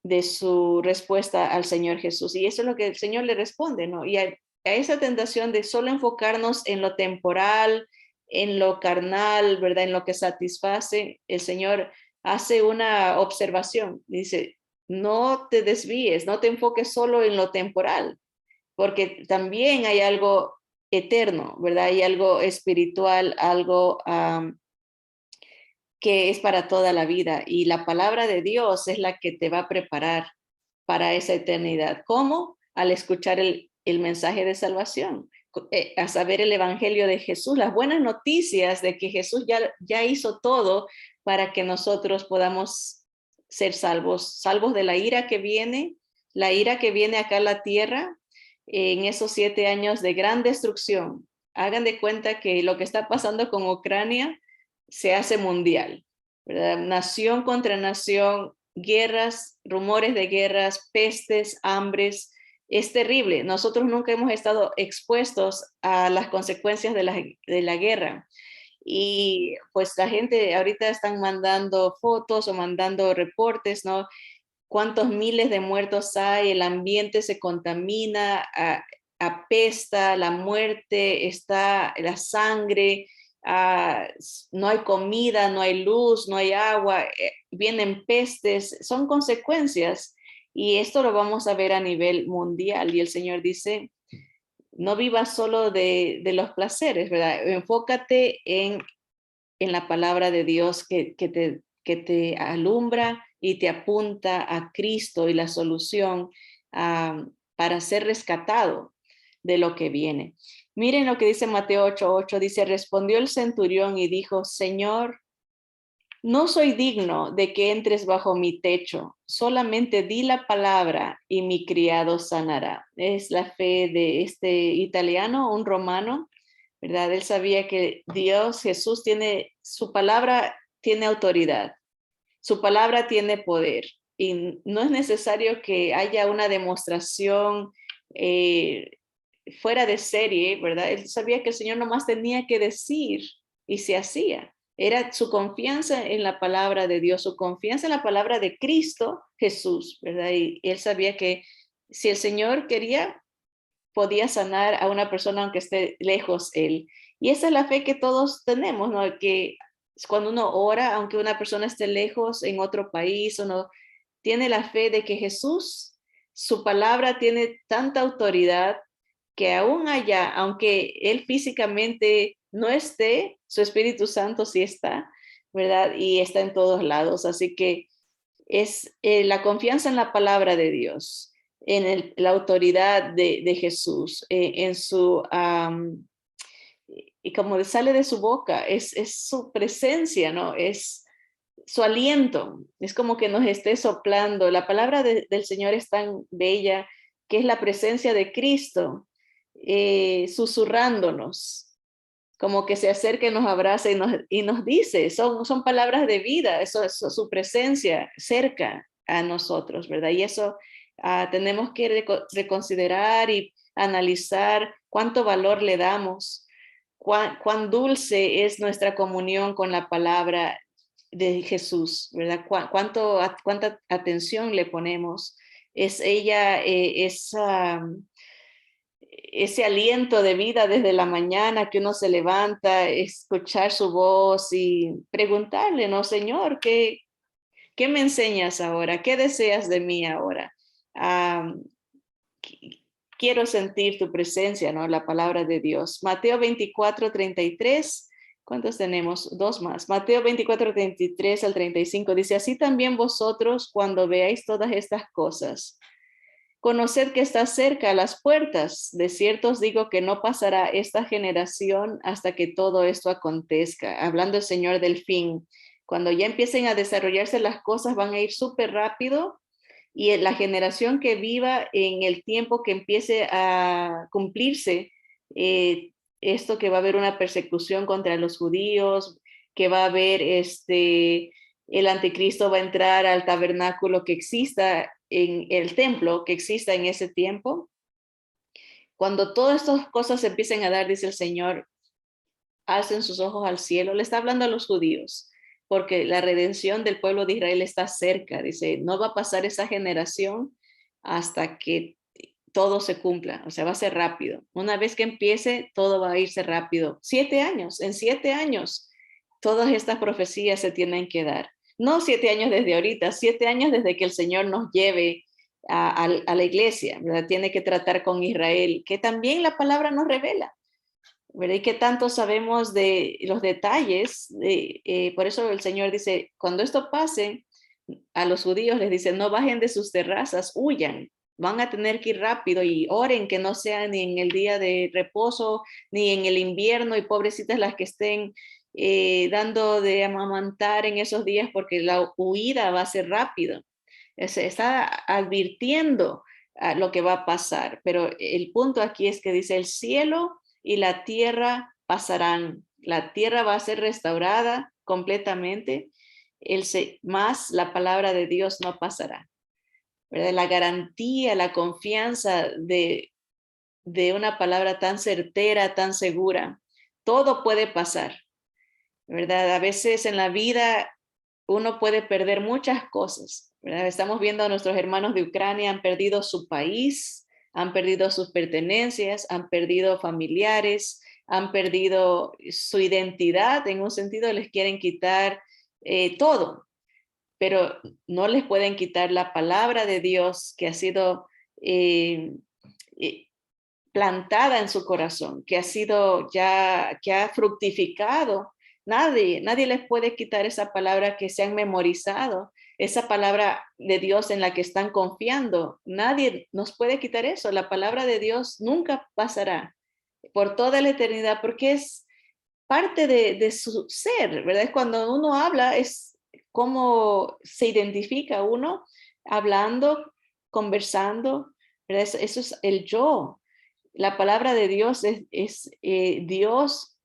de su respuesta al Señor Jesús. Y eso es lo que el Señor le responde, ¿no? Y a esa tentación de solo enfocarnos en lo temporal, en lo carnal, ¿verdad? En lo que satisface, el Señor hace una observación. Dice, no te desvíes, no te enfoques solo en lo temporal, porque también hay algo eterno, ¿verdad? Hay algo espiritual, algo que es para toda la vida. Y la palabra de Dios es la que te va a preparar para esa eternidad. ¿Cómo? Al escuchar el mensaje de salvación, a saber el evangelio de Jesús, las buenas noticias de que Jesús ya hizo todo para que nosotros podamos ser salvos de la ira que viene acá a la tierra en esos 7 años de gran destrucción. Hagan de cuenta que lo que está pasando con Ucrania se hace mundial, ¿verdad? Nación contra nación, guerras, rumores de guerras, pestes, hambres. Es terrible. Nosotros nunca hemos estado expuestos a las consecuencias de la guerra. Y pues la gente ahorita están mandando fotos o mandando reportes, ¿no? Cuántos miles de muertos hay, el ambiente se contamina, apesta, la muerte, está la sangre, no hay comida, no hay luz, no hay agua, vienen pestes, son consecuencias y esto lo vamos a ver a nivel mundial y el Señor dice, no vivas solo de los placeres, ¿verdad? Enfócate en la palabra de Dios que te alumbra y te apunta a Cristo y la solución para ser rescatado de lo que viene. Miren lo que dice Mateo 8:8, dice, respondió el centurión y dijo, Señor, no soy digno de que entres bajo mi techo, solamente di la palabra y mi criado sanará. Es la fe de este italiano, un romano, ¿verdad? Él sabía que Dios, Jesús tiene, su palabra tiene autoridad, su palabra tiene poder y no es necesario que haya una demostración eh, fuera de serie, ¿verdad? Él sabía que el Señor nomás tenía que decir y se hacía. Era su confianza en la palabra de Dios, su confianza en la palabra de Cristo Jesús, ¿verdad? Y él sabía que si el Señor quería, podía sanar a una persona aunque esté lejos él. Y esa es la fe que todos tenemos, ¿no? Que cuando uno ora, aunque una persona esté lejos en otro país, uno tiene la fe de que Jesús, su palabra tiene tanta autoridad que aún allá, aunque él físicamente no esté, su Espíritu Santo sí está, ¿verdad? Y está en todos lados. Así que es la confianza en la palabra de Dios, en la autoridad de Jesús, en su, y como sale de su boca, es su presencia, ¿no? Es su aliento, es como que nos esté soplando. La palabra del Señor es tan bella que es la presencia de Cristo, susurrándonos como que se acerca y nos abraza y nos dice, son palabras de vida, eso es su presencia cerca a nosotros, ¿verdad? Y eso tenemos que reconsiderar y analizar cuánto valor le damos, cuán dulce es nuestra comunión con la palabra de Jesús, ¿verdad? Cuánta atención le ponemos. Es ella, ese aliento de vida desde la mañana que uno se levanta, escuchar su voz y preguntarle, no, Señor, ¿qué me enseñas ahora? ¿Qué deseas de mí ahora? Um, Quiero sentir tu presencia, ¿no? La palabra de Dios. Mateo 24:33. ¿Cuántos tenemos? Dos más. Mateo 24:33 al 35 dice, así también vosotros cuando veáis todas estas cosas, conoced que está cerca a las puertas. De cierto os digo que no pasará esta generación hasta que todo esto acontezca. Hablando el Señor del fin. Cuando ya empiecen a desarrollarse las cosas, van a ir súper rápido y la generación que viva en el tiempo que empiece a cumplirse esto, que va a haber una persecución contra los judíos, que va a haber el anticristo va a entrar al tabernáculo que exista en el templo que exista en ese tiempo. Cuando todas estas cosas se empiecen a dar, dice el Señor, alcen sus ojos al cielo. Le está hablando a los judíos, porque la redención del pueblo de Israel está cerca. Dice, no va a pasar esa generación hasta que todo se cumpla, o sea, va a ser rápido. Una vez que empiece, todo va a irse rápido. 7 años, en 7 años, todas estas profecías se tienen que dar. No 7 años desde ahorita, 7 años desde que el Señor nos lleve a la iglesia, ¿verdad? Tiene que tratar con Israel, que también la palabra nos revela, ¿verdad? Y que tanto sabemos de los detalles, por eso el Señor dice, cuando esto pase, a los judíos les dice, no bajen de sus terrazas, huyan, van a tener que ir rápido y oren que no sea ni en el día de reposo, ni en el invierno, y pobrecitas las que estén dando de amamantar en esos días, porque la huida va a ser rápido. Se está advirtiendo lo que va a pasar, pero el punto aquí es que dice, el cielo y la tierra pasarán, la tierra va a ser restaurada completamente, más la palabra de Dios no pasará, ¿verdad? La garantía, la confianza de una palabra tan certera, tan segura, todo puede pasar, ¿verdad? A veces en la vida uno puede perder muchas cosas, ¿verdad? Estamos viendo a nuestros hermanos de Ucrania, han perdido su país, han perdido sus pertenencias, han perdido familiares, han perdido su identidad, en un sentido les quieren quitar todo, pero no les pueden quitar la palabra de Dios que ha sido eh, eh, plantada en su corazón, que ha sido ya, que ha fructificado. Nadie les puede quitar esa palabra que se han memorizado, esa palabra de Dios en la que están confiando. Nadie nos puede quitar eso. La palabra de Dios nunca pasará por toda la eternidad porque es parte de su ser, ¿verdad? Es cuando uno habla, es cómo se identifica uno hablando, conversando, ¿verdad? Eso es el yo. La palabra de Dios es Dios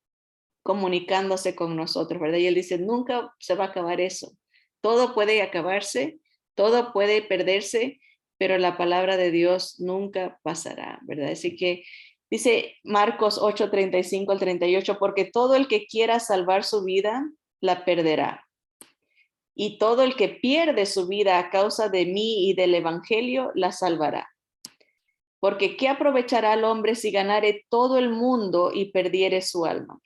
comunicándose con nosotros, ¿verdad? Y él dice, nunca se va a acabar eso. Todo puede acabarse, todo puede perderse, pero la palabra de Dios nunca pasará, ¿verdad? Así que dice Marcos 8:35 al 38, porque todo el que quiera salvar su vida, la perderá. Y todo el que pierde su vida a causa de mí y del evangelio, la salvará. Porque ¿qué aprovechará el hombre si ganare todo el mundo y perdiere su alma?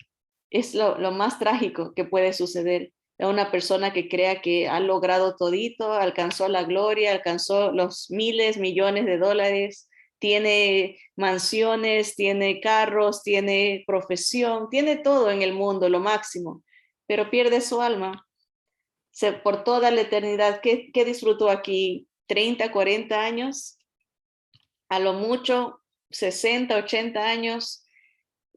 Es lo más trágico que puede suceder a una persona que crea que ha logrado todito, alcanzó la gloria, alcanzó los miles, millones de dólares, tiene mansiones, tiene carros, tiene profesión, tiene todo en el mundo, lo máximo, pero pierde su alma. Por toda la eternidad, ¿qué disfrutó aquí? ¿30, 40 años? A lo mucho 60, 80 años,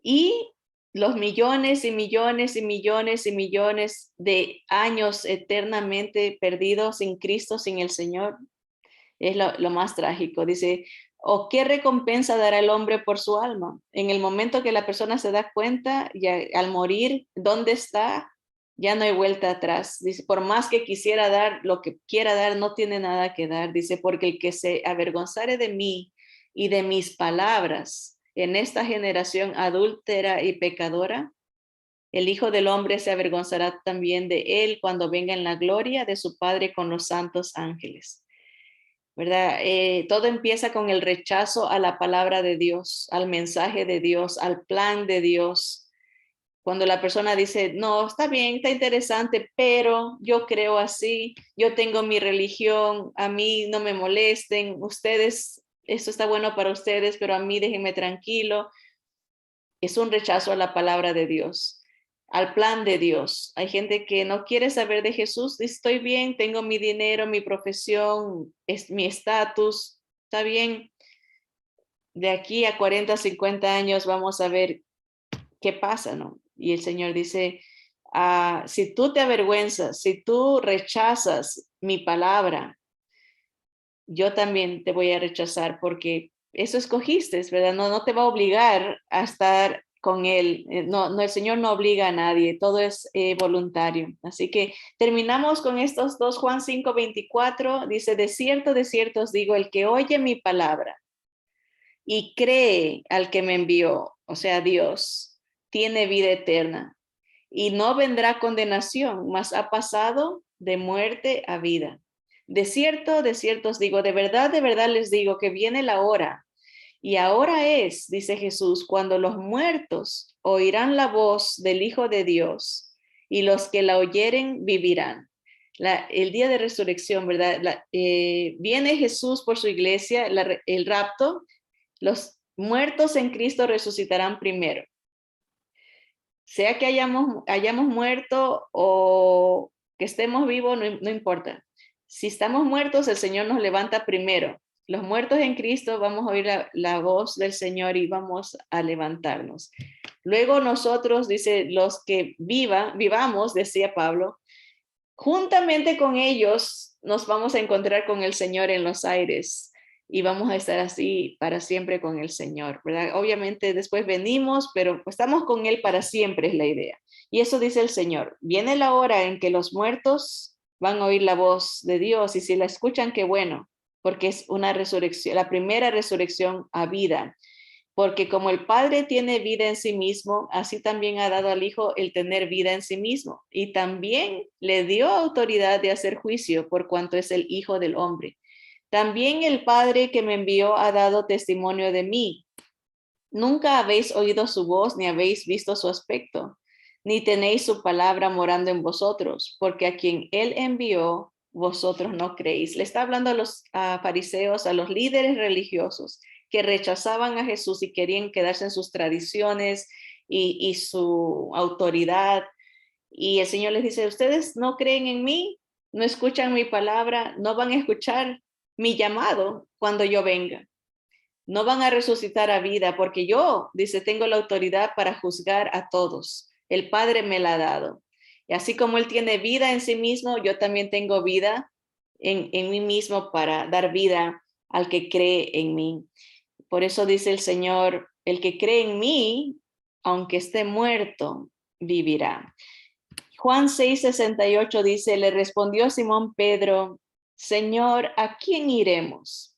y los millones y millones y millones y millones de años eternamente perdidos sin Cristo, sin el Señor, es lo más trágico. Dice, ¿o qué recompensa dará el hombre por su alma? En el momento que la persona se da cuenta, ya al morir, ¿dónde está? Ya no hay vuelta atrás. Dice, por más que quisiera dar lo que quiera dar, no tiene nada que dar. Dice, porque el que se avergonzare de mí y de mis palabras en esta generación adúltera y pecadora, el Hijo del Hombre se avergonzará también de él cuando venga en la gloria de su Padre con los santos ángeles. ¿Verdad? Todo empieza con el rechazo a la palabra de Dios, al mensaje de Dios, al plan de Dios. Cuando la persona dice, no, está bien, está interesante, pero yo creo así, yo tengo mi religión, a mí no me molesten, ustedes, esto está bueno para ustedes, pero a mí déjenme tranquilo. Es un rechazo a la palabra de Dios, al plan de Dios. Hay gente que no quiere saber de Jesús, dice, estoy bien, tengo mi dinero, mi profesión, es mi estatus, está bien. De aquí a 40, 50 años vamos a ver qué pasa, ¿no? Y el Señor dice, si tú te avergüenzas, si tú rechazas mi palabra, yo también te voy a rechazar porque eso escogiste, ¿verdad? No te va a obligar a estar con él. No, el Señor no obliga a nadie, todo es voluntario. Así que terminamos con estos dos. Juan 5:24 dice, de cierto os digo, el que oye mi palabra y cree al que me envió, o sea, Dios, tiene vida eterna y no vendrá condenación, mas ha pasado de muerte a vida. De cierto os digo, de verdad les digo que viene la hora, y ahora es, dice Jesús, cuando los muertos oirán la voz del Hijo de Dios, y los que la oyeren vivirán. El día de resurrección, ¿verdad? Viene Jesús por su iglesia, el rapto, los muertos en Cristo resucitarán primero. Sea que hayamos muerto o que estemos vivos, no importa. Si estamos muertos, el Señor nos levanta primero. Los muertos en Cristo vamos a oír la voz del Señor y vamos a levantarnos. Luego nosotros, dice, los que vivamos, decía Pablo, juntamente con ellos nos vamos a encontrar con el Señor en los aires y vamos a estar así para siempre con el Señor, ¿verdad? Obviamente después venimos, pero estamos con Él para siempre es la idea. Y eso dice el Señor. Viene la hora en que los muertos van a oír la voz de Dios y si la escuchan, qué bueno, porque es una resurrección, la primera resurrección a vida. Porque como el Padre tiene vida en sí mismo, así también ha dado al Hijo el tener vida en sí mismo. Y también le dio autoridad de hacer juicio por cuanto es el Hijo del Hombre. También el Padre que me envió ha dado testimonio de mí. Nunca habéis oído su voz, ni habéis visto su aspecto, ni tenéis su palabra morando en vosotros, porque a quien Él envió, vosotros no creéis. Le está hablando a los fariseos, a los líderes religiosos que rechazaban a Jesús y querían quedarse en sus tradiciones y su autoridad. Y el Señor les dice, ustedes no creen en mí, no escuchan mi palabra, no van a escuchar mi llamado cuando yo venga. No van a resucitar a vida porque yo, dice, tengo la autoridad para juzgar a todos. El Padre me la ha dado. Y así como Él tiene vida en sí mismo, yo también tengo vida en mí mismo para dar vida al que cree en mí. Por eso dice el Señor, el que cree en mí, aunque esté muerto, vivirá. Juan 6:68 dice, le respondió Simón Pedro, Señor, ¿a quién iremos?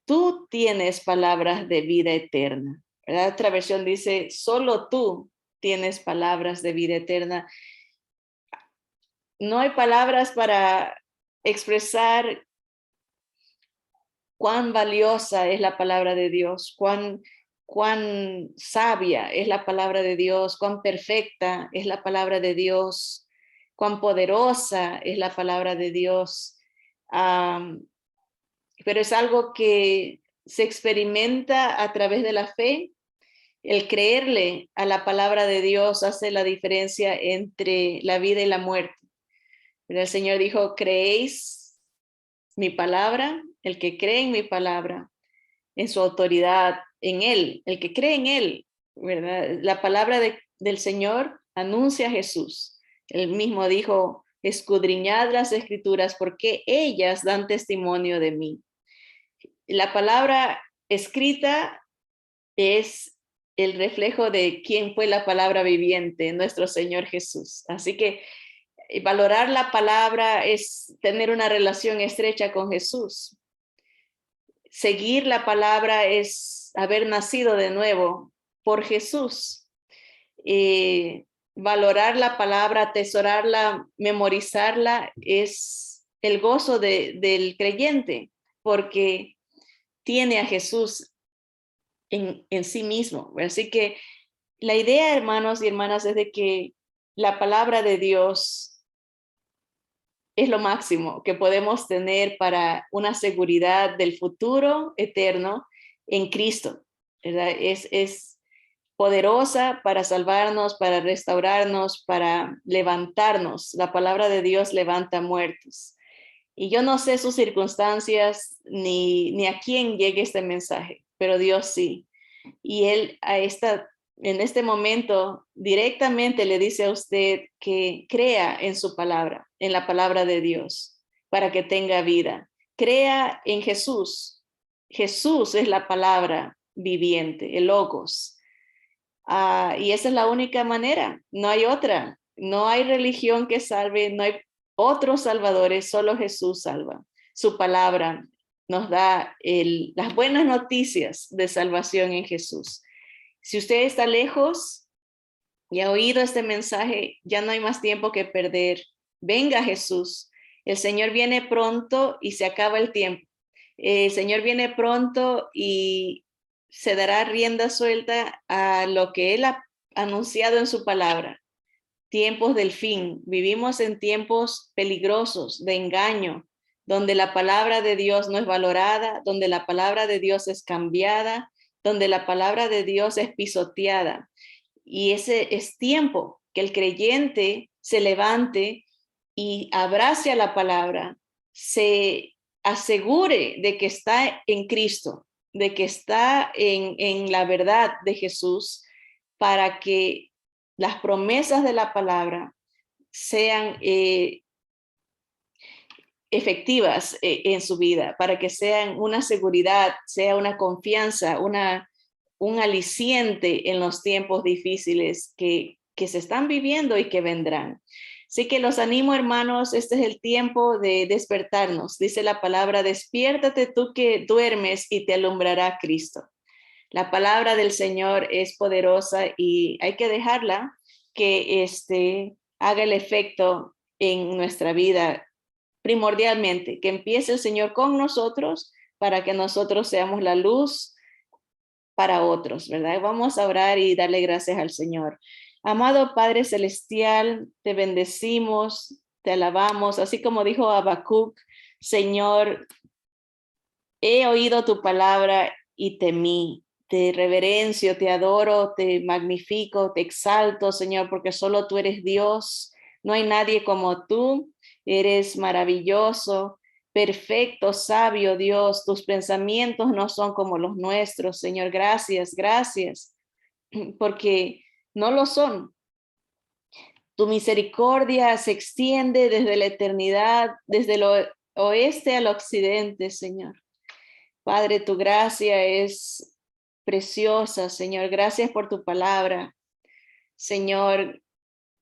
Tú tienes palabras de vida eterna. ¿Verdad? Otra versión dice, solo tú tienes palabras de vida eterna. No hay palabras para expresar cuán valiosa es la palabra de Dios, cuán sabia es la palabra de Dios, cuán perfecta es la palabra de Dios, cuán poderosa es la palabra de Dios. Pero es algo que se experimenta a través de la fe. El creerle a la palabra de Dios hace la diferencia entre la vida y la muerte. Pero el Señor dijo, ¿creéis mi palabra? El que cree en mi palabra, en su autoridad, en Él, el que cree en Él, ¿verdad? La palabra del Señor anuncia a Jesús. Él mismo dijo, escudriñad las escrituras porque ellas dan testimonio de mí. La palabra escrita es el reflejo de quién fue la palabra viviente, nuestro Señor Jesús. Así que valorar la palabra es tener una relación estrecha con Jesús. Seguir la palabra es haber nacido de nuevo por Jesús. Valorar la palabra, atesorarla, memorizarla es el gozo del creyente, porque tiene a Jesús en sí mismo. Así que la idea, hermanos y hermanas, es de que la palabra de Dios es lo máximo que podemos tener para una seguridad del futuro eterno en Cristo, ¿verdad? Es poderosa para salvarnos, para restaurarnos, para levantarnos. La palabra de Dios levanta muertos. Y yo no sé sus circunstancias ni a quién llegue este mensaje, pero Dios sí. Y Él en este momento directamente le dice a usted que crea en su palabra, en la palabra de Dios, para que tenga vida. Crea en Jesús. Jesús es la palabra viviente, el logos. Y esa es la única manera, no hay otra. No hay religión que salve, no hay otros salvadores, solo Jesús salva. Su palabra nos da las buenas noticias de salvación en Jesús. Si usted está lejos y ha oído este mensaje, ya no hay más tiempo que perder. Venga Jesús. El Señor viene pronto y se acaba el tiempo. El Señor viene pronto y se dará rienda suelta a lo que Él ha anunciado en su palabra. Tiempos del fin. Vivimos en tiempos peligrosos de engaño, donde la palabra de Dios no es valorada, donde la palabra de Dios es cambiada, donde la palabra de Dios es pisoteada. Y ese es tiempo que el creyente se levante y abrace a la palabra, se asegure de que está en Cristo, de que está en la verdad de Jesús, para que las promesas de la palabra sean efectivas en su vida, para que sean una seguridad, sea una confianza, un aliciente en los tiempos difíciles que se están viviendo y que vendrán. Así que los animo, hermanos, este es el tiempo de despertarnos. Dice la palabra, despiértate tú que duermes y te alumbrará Cristo. La palabra del Señor es poderosa y hay que dejarla que haga el efecto en nuestra vida primordialmente, que empiece el Señor con nosotros para que nosotros seamos la luz para otros, ¿verdad? Vamos a orar y darle gracias al Señor. Amado Padre Celestial, te bendecimos, te alabamos, así como dijo Habacuc, Señor, he oído tu palabra y temí. Te reverencio, te adoro, te magnifico, te exalto, Señor, porque solo tú eres Dios. No hay nadie como tú. Eres maravilloso, perfecto, sabio Dios. Tus pensamientos no son como los nuestros, Señor. Gracias, gracias, porque no lo son. Tu misericordia se extiende desde la eternidad, desde el oeste al occidente, Señor. Padre, tu gracia es preciosa, Señor. Gracias por tu palabra. Señor,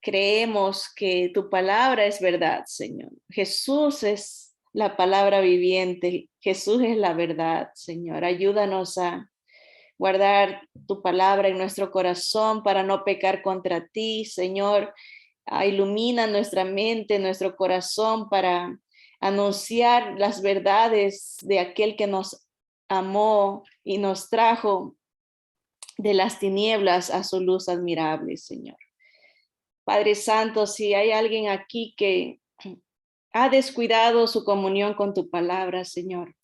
creemos que tu palabra es verdad, Señor. Jesús es la palabra viviente. Jesús es la verdad, Señor. Ayúdanos a guardar tu palabra en nuestro corazón para no pecar contra ti, Señor. Ilumina nuestra mente, nuestro corazón para anunciar las verdades de aquel que nos amó y nos trajo de las tinieblas a su luz admirable, Señor. Padre Santo, si hay alguien aquí que ha descuidado su comunión con tu palabra, Señor,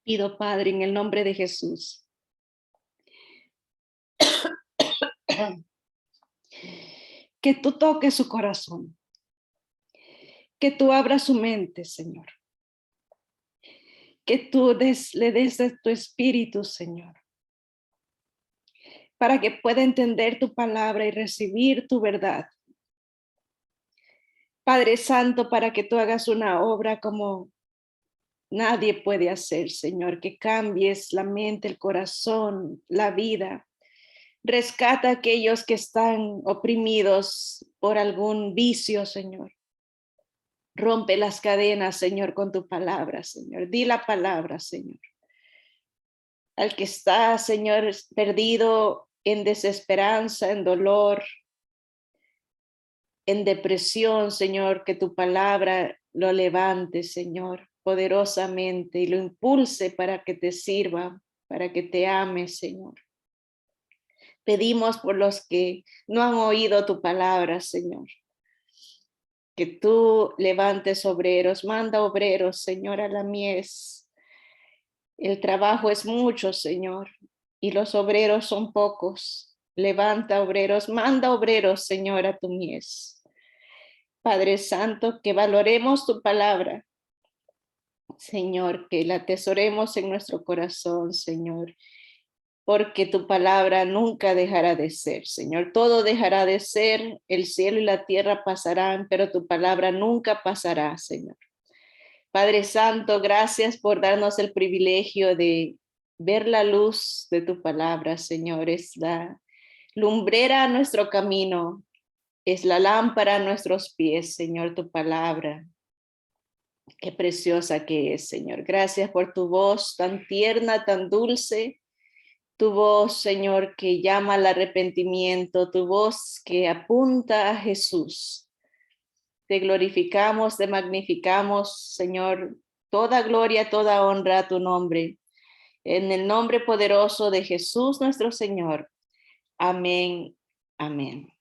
pido, Padre, en el nombre de Jesús, que tú toques su corazón, que tú abras su mente, Señor, que tú le des de tu espíritu, Señor, para que pueda entender tu palabra y recibir tu verdad. Padre Santo, para que tú hagas una obra como nadie puede hacer, Señor, que cambies la mente, el corazón, la vida. Rescata a aquellos que están oprimidos por algún vicio, Señor. Rompe las cadenas, Señor, con tu palabra, Señor. Di la palabra, Señor. Al que está, Señor, perdido en desesperanza, en dolor, en depresión, Señor, que tu palabra lo levante, Señor, poderosamente y lo impulse para que te sirva, para que te ame, Señor. Pedimos por los que no han oído tu palabra, Señor, que tú levantes obreros, manda obreros, Señor, a la mies. El trabajo es mucho, Señor, y los obreros son pocos. Levanta obreros, manda obreros, Señor, a tu mies. Padre Santo, que valoremos tu palabra, Señor, que la atesoremos en nuestro corazón, Señor, porque tu palabra nunca dejará de ser, Señor. Todo dejará de ser, el cielo y la tierra pasarán, pero tu palabra nunca pasará, Señor. Padre Santo, gracias por darnos el privilegio de ver la luz de tu palabra, Señor. Es la lumbrera a nuestro camino, es la lámpara a nuestros pies, Señor, tu palabra. Qué preciosa que es, Señor. Gracias por tu voz tan tierna, tan dulce. Tu voz, Señor, que llama al arrepentimiento. Tu voz que apunta a Jesús. Te glorificamos, te magnificamos, Señor. Toda gloria, toda honra a tu nombre. En el nombre poderoso de Jesús nuestro Señor. Amén. Amén.